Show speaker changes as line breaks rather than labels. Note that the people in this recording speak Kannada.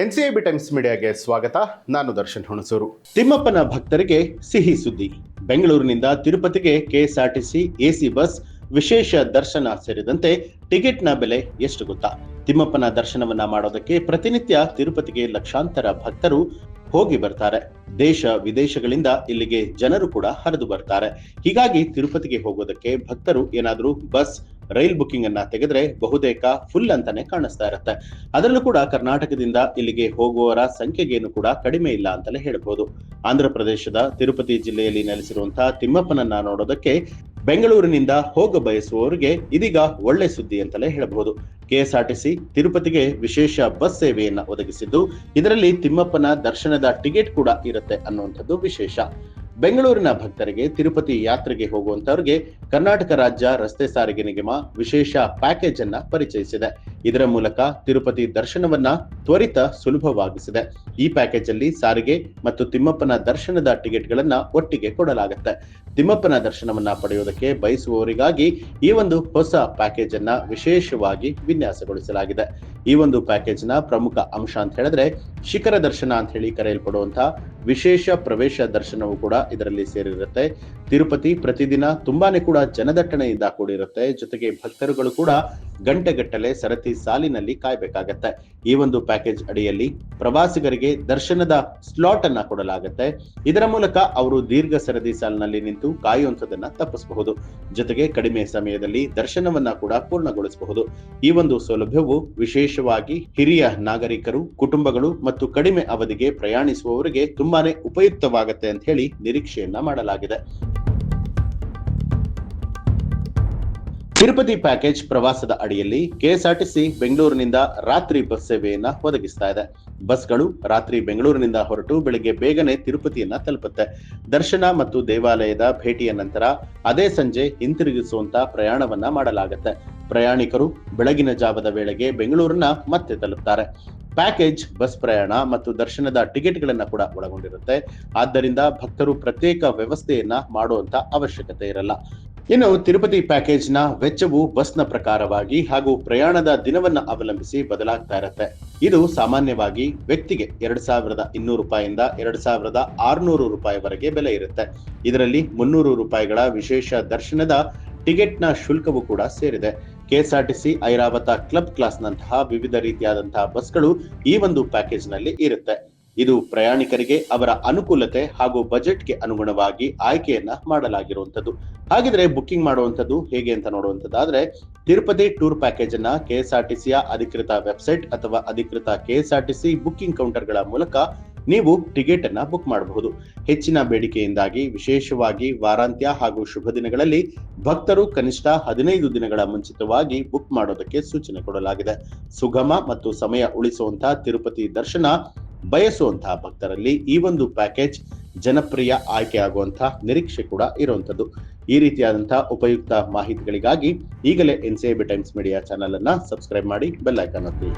ಎನ್ಸಿಐಬಿ ಟೈಮ್ಸ್ ಮೀಡಿಯಾಗೆ ಸ್ವಾಗತ. ನಾನು ದರ್ಶನ್ ಹುಣಸೂರು. ತಿಮ್ಮಪ್ಪನ ಭಕ್ತರಿಗೆ ಸಿಹಿ ಸುದ್ದಿ. ಬೆಂಗಳೂರಿನಿಂದ ತಿರುಪತಿಗೆ ಕೆಎಸ್ಆರ್ಟಿಸಿ ಎಸಿ ಬಸ್ ವಿಶೇಷ ದರ್ಶನ ಸೇರಿದಂತೆ ಟಿಕೆಟ್ನ ಬೆಲೆ ಎಷ್ಟು ಗೊತ್ತಾ? ತಿಮ್ಮಪ್ಪನ ದರ್ಶನವನ್ನ ಮಾಡೋದಕ್ಕೆ ಪ್ರತಿನಿತ್ಯ ತಿರುಪತಿಗೆ ಲಕ್ಷಾಂತರ ಭಕ್ತರು ಹೋಗಿ ಬರ್ತಾರೆ. ದೇಶ ವಿದೇಶಗಳಿಂದ ಇಲ್ಲಿಗೆ ಜನರು ಕೂಡ ಹರಿದು ಬರ್ತಾರೆ. ಹೀಗಾಗಿ ತಿರುಪತಿಗೆ ಹೋಗೋದಕ್ಕೆ ಭಕ್ತರು ಏನಾದ್ರೂ ಬಸ್, ರೈಲ್ ಬುಕಿಂಗ್ ಅನ್ನ ತೆಗೆದ್ರೆ ಬಹುತೇಕ ಫುಲ್ ಅಂತಾನೆ ಕಾಣಿಸ್ತಾ ಇರುತ್ತೆ. ಅದರಲ್ಲೂ ಕೂಡ ಕರ್ನಾಟಕದಿಂದ ಇಲ್ಲಿಗೆ ಹೋಗುವವರ ಸಂಖ್ಯೆಗೇನು ಕೂಡ ಕಡಿಮೆ ಇಲ್ಲ ಅಂತಲೇ ಹೇಳ್ಬಹುದು. ಆಂಧ್ರ ಪ್ರದೇಶದ ತಿರುಪತಿ ಜಿಲ್ಲೆಯಲ್ಲಿ ನೆಲೆಸಿರುವಂತಹ ತಿಮ್ಮಪ್ಪನನ್ನ ನೋಡೋದಕ್ಕೆ ಬೆಂಗಳೂರಿನಿಂದ ಹೋಗ ಬಯಸುವವರಿಗೆ ಇದೀಗ ಒಳ್ಳೆ ಸುದ್ದಿ ಅಂತಲೇ ಹೇಳಬಹುದು. ಕೆಎಸ್ಆರ್ಟಿಸಿ ತಿರುಪತಿಗೆ ವಿಶೇಷ ಬಸ್ ಸೇವೆಯನ್ನ ಒದಗಿಸಿದ್ದು, ಇದರಲ್ಲಿ ತಿಮ್ಮಪ್ಪನ ದರ್ಶನದ ಟಿಕೆಟ್ ಕೂಡ ಇರುತ್ತೆ ಅನ್ನುವಂಥದ್ದು ವಿಶೇಷ. ಬೆಂಗಳೂರಿನ ಭಕ್ತರಿಗೆ ತಿರುಪತಿ ಯಾತ್ರೆಗೆ ಹೋಗುವಂತವರಿಗೆ ಕರ್ನಾಟಕ ರಾಜ್ಯ ರಸ್ತೆ ಸಾರಿಗೆ ನಿಗಮ ವಿಶೇಷ ಪ್ಯಾಕೇಜ್ ಅನ್ನ ಪರಿಚಯಿಸಿದೆ. ಇದರ ಮೂಲಕ ತಿರುಪತಿ ದರ್ಶನವನ್ನ ತ್ವರಿತ ಸುಲಭವಾಗಿಸಿದೆ. ಈ ಪ್ಯಾಕೇಜ್ ಅಲ್ಲಿ ಸಾರಿಗೆ ಮತ್ತು ತಿಮ್ಮಪ್ಪನ ದರ್ಶನದ ಟಿಕೆಟ್ ಗಳನ್ನ ಒಟ್ಟಿಗೆ ಕೊಡಲಾಗುತ್ತೆ. ತಿಮ್ಮಪ್ಪನ ದರ್ಶನವನ್ನ ಪಡೆಯುವುದಕ್ಕೆ ಬಯಸುವವರಿಗಾಗಿ ಈ ಒಂದು ಹೊಸ ಪ್ಯಾಕೇಜ್ ಅನ್ನ ವಿಶೇಷವಾಗಿ ವಿನ್ಯಾಸಗೊಳಿಸಲಾಗಿದೆ. ಈ ಒಂದು ಪ್ಯಾಕೇಜ್ ನ ಪ್ರಮುಖ ಅಂಶ ಅಂತ ಹೇಳಿದ್ರೆ ಶಿಖರ ದರ್ಶನ ಅಂತ ಹೇಳಿ ಕರೆಯಲ್ಪಡುವಂತಹ ವಿಶೇಷ ಪ್ರವೇಶ ದರ್ಶನವು ಕೂಡ ಇದರಲ್ಲಿ ಸೇರಿರುತ್ತೆ. ತಿರುಪತಿ ಪ್ರತಿದಿನ ತುಂಬಾನೇ ಕೂಡ ಜನದಟ್ಟಣೆಯಿಂದ ಕೂಡಿರುತ್ತೆ. ಜೊತೆಗೆ ಭಕ್ತರುಗಳು ಕೂಡ ಗಂಟೆಗಟ್ಟಲೆ ಸರತಿ ಸಾಲಿನಲ್ಲಿ ಕಾಯ್ಬೇಕಾಗತ್ತೆ. ಈ ಒಂದು ಪ್ಯಾಕೇಜ್ ಅಡಿಯಲ್ಲಿ ಪ್ರವಾಸಿಗರಿಗೆ ದರ್ಶನದ ಸ್ಲಾಟ್ ಅನ್ನ ಕೊಡಲಾಗುತ್ತೆ. ಇದರ ಮೂಲಕ ಅವರು ದೀರ್ಘ ಸರದಿ ಸಾಲಿನಲ್ಲಿ ನಿಂತು ಕಾಯುವಂಥದನ್ನ ತಪ್ಪಿಸಬಹುದು. ಜೊತೆಗೆ ಕಡಿಮೆ ಸಮಯದಲ್ಲಿ ದರ್ಶನವನ್ನ ಕೂಡ ಪೂರ್ಣಗೊಳಿಸಬಹುದು. ಈ ಒಂದು ಸೌಲಭ್ಯವು ವಿಶೇಷವಾಗಿ ಹಿರಿಯ ನಾಗರಿಕರು, ಕುಟುಂಬಗಳು ಮತ್ತು ಕಡಿಮೆ ಅವಧಿಗೆ ಪ್ರಯಾಣಿಸುವವರಿಗೆ ತುಂಬಾನೇ ಉಪಯುಕ್ತವಾಗುತ್ತೆ ಅಂತ ಹೇಳಿ ನಿರೀಕ್ಷೆಯನ್ನ ಮಾಡಲಾಗಿದೆ. ತಿರುಪತಿ ಪ್ಯಾಕೇಜ್ ಪ್ರವಾಸದ ಅಡಿಯಲ್ಲಿ ಕೆಎಸ್ಆರ್ಟಿಸಿ ಬೆಂಗಳೂರಿನಿಂದ ರಾತ್ರಿ ಬಸ್ ಸೇವೆಯನ್ನ ಒದಗಿಸ್ತಾ ಇದೆ. ಬಸ್ಗಳು ರಾತ್ರಿ ಬೆಂಗಳೂರಿನಿಂದ ಹೊರಟು ಬೆಳಗ್ಗೆ ಬೇಗನೆ ತಿರುಪತಿಯನ್ನ ತಲುಪುತ್ತೆ. ದರ್ಶನ ಮತ್ತು ದೇವಾಲಯದ ಭೇಟಿಯ ನಂತರ ಅದೇ ಸಂಜೆ ಹಿಂತಿರುಗಿಸುವಂತ ಪ್ರಯಾಣವನ್ನ ಮಾಡಲಾಗುತ್ತೆ. ಪ್ರಯಾಣಿಕರು ಬೆಳಗಿನ ಜಾವದ ವೇಳೆಗೆ ಬೆಂಗಳೂರನ್ನ ಮತ್ತೆ ತಲುಪ್ತಾರೆ. ಪ್ಯಾಕೇಜ್ ಬಸ್ ಪ್ರಯಾಣ ಮತ್ತು ದರ್ಶನದ ಟಿಕೆಟ್ಗಳನ್ನ ಕೂಡ ಒಳಗೊಂಡಿರುತ್ತೆ. ಆದ್ದರಿಂದ ಭಕ್ತರು ಪ್ರತ್ಯೇಕ ವ್ಯವಸ್ಥೆಯನ್ನ ಮಾಡುವಂತ ಅವಶ್ಯಕತೆ ಇರಲ್ಲ. ಇನ್ನು ತಿರುಪತಿ ಪ್ಯಾಕೇಜ್ ನ ವೆಚ್ಚವು ಬಸ್ನ ಪ್ರಕಾರವಾಗಿ ಹಾಗೂ ಪ್ರಯಾಣದ ದಿನವನ್ನ ಅವಲಂಬಿಸಿ ಬದಲಾಗ್ತಾ ಇರುತ್ತೆ. ಇದು ಸಾಮಾನ್ಯವಾಗಿ ವ್ಯಕ್ತಿಗೆ 2200 ರೂಪಾಯಿಯಿಂದ 2600 ರೂಪಾಯಿವರೆಗೆ ಬೆಲೆ ಇರುತ್ತೆ. ಇದರಲ್ಲಿ 300 ರೂಪಾಯಿಗಳ ವಿಶೇಷ ದರ್ಶನದ ಟಿಕೆಟ್ನ ಶುಲ್ಕವು ಕೂಡ ಸೇರಿದೆ. ಕೆಎಸ್ಆರ್ಟಿಸಿ ಐರಾವತ ಕ್ಲಬ್ ಕ್ಲಾಸ್ ನಂತಹ ವಿವಿಧ ರೀತಿಯಾದಂತಹ ಬಸ್ಗಳು ಈ ಒಂದು ಪ್ಯಾಕೇಜ್ ನಲ್ಲಿ ಇರುತ್ತೆ. ಇದು ಪ್ರಯಾಣಿಕರಿಗೆ ಅವರ ಅನುಕೂಲತೆ ಹಾಗೂ ಬಜೆಟ್ಗೆ ಅನುಗುಣವಾಗಿ ಆಯ್ಕೆಯನ್ನ ಮಾಡಲಾಗಿರುವಂತದ್ದು. ಹಾಗಿದ್ರೆ ಬುಕ್ಕಿಂಗ್ ಮಾಡುವಂತದ್ದು ಹೇಗೆ ಅಂತ ನೋಡುವಂತದ್ದಾದ್ರೆ, ತಿರುಪತಿ ಟೂರ್ ಪ್ಯಾಕೇಜ್ ಅನ್ನ ಕೆಎಸ್ಆರ್ಟಿಸಿಯ ಅಧಿಕೃತ ವೆಬ್ಸೈಟ್ ಅಥವಾ ಅಧಿಕೃತ ಕೆಎಸ್ಆರ್ಟಿಸಿ ಬುಕ್ಕಿಂಗ್ ಕೌಂಟರ್ಗಳ ಮೂಲಕ ನೀವು ಟಿಕೆಟ್ ಅನ್ನ ಬುಕ್ ಮಾಡಬಹುದು. ಹೆಚ್ಚಿನ ಬೇಡಿಕೆಯಿಂದಾಗಿ ವಿಶೇಷವಾಗಿ ವಾರಾಂತ್ಯ ಹಾಗೂ ಶುಭ ದಿನಗಳಲ್ಲಿ ಭಕ್ತರು ಕನಿಷ್ಠ 15 ದಿನಗಳ ಮುಂಚಿತವಾಗಿ ಬುಕ್ ಮಾಡೋದಕ್ಕೆ ಸೂಚನೆ ಕೊಡಲಾಗಿದೆ. ಸುಗಮ ಮತ್ತು ಸಮಯ ಉಳಿಸುವಂತಹ ತಿರುಪತಿ ದರ್ಶನ ಬಯಸುವಂತಹ ಭಕ್ತರಲ್ಲಿ ಈ ಒಂದು ಪ್ಯಾಕೇಜ್ ಜನಪ್ರಿಯ ಆಯ್ಕೆ ಆಗುವಂತಹ ನಿರೀಕ್ಷೆ ಕೂಡ ಇರುವಂತದ್ದು. ಈ ರೀತಿಯಾದಂತಹ ಉಪಯುಕ್ತ ಮಾಹಿತಿಗಳಿಗಾಗಿ ಈಗಲೇ ಎನ್ಸಿಐಬಿ ಟೈಮ್ಸ್ ಮೀಡಿಯಾ ಚಾನೆಲ್ ಅನ್ನ ಸಬ್ಸ್ಕ್ರೈಬ್ ಮಾಡಿ, ಬೆಲ್ ಐಕಾನ್ ಒತ್ತಿ.